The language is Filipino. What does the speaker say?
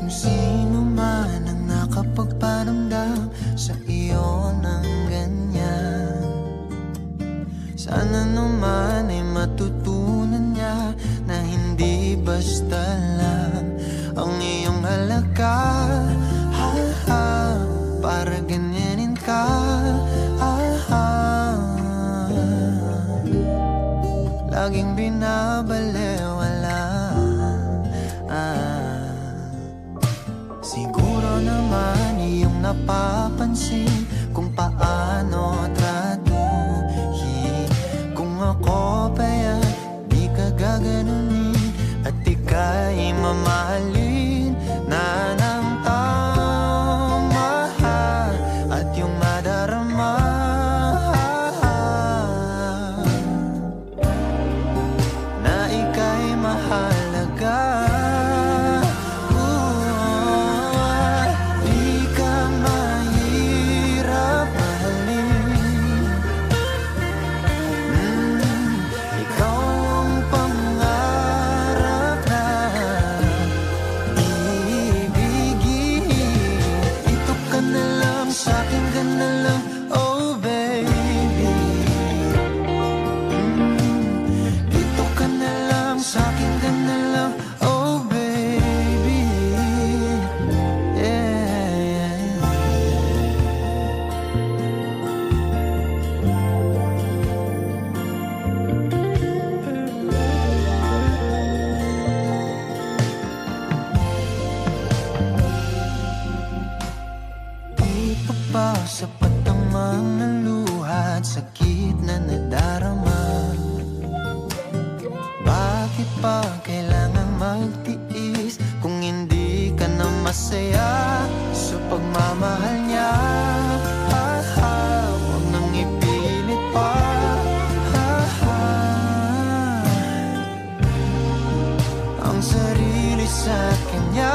Kung sino man ang nakapagparamdam sa iyo ng ganyan, sana naman ay matutunan niya na hindi basta lang ang iyong halaga. Para ganyanin ka, laging binabalewala. Siguro naman iyong napapansin kung paano tratuhin. Kung ako pa yan, di ka gaganunin at ika'y mamahalin na ng tama at yung madarama na ika'y mahalaga. Di ka mahirap mahalin. Ikaw ang pangarap na ibigin. Ito ka na lang, sa'kin ka na lang, oh baby. Ito ka na lang, sa'kin ka na lang, oh baby. Yeah. Di pa ba sapat ang mga luha at sakit na nadarama? Bakit pa kailangan magtiis kung hindi ka na masaya sa pagmamahal niya? Huwag nang ipilit pa. Ang sarili sa kanya.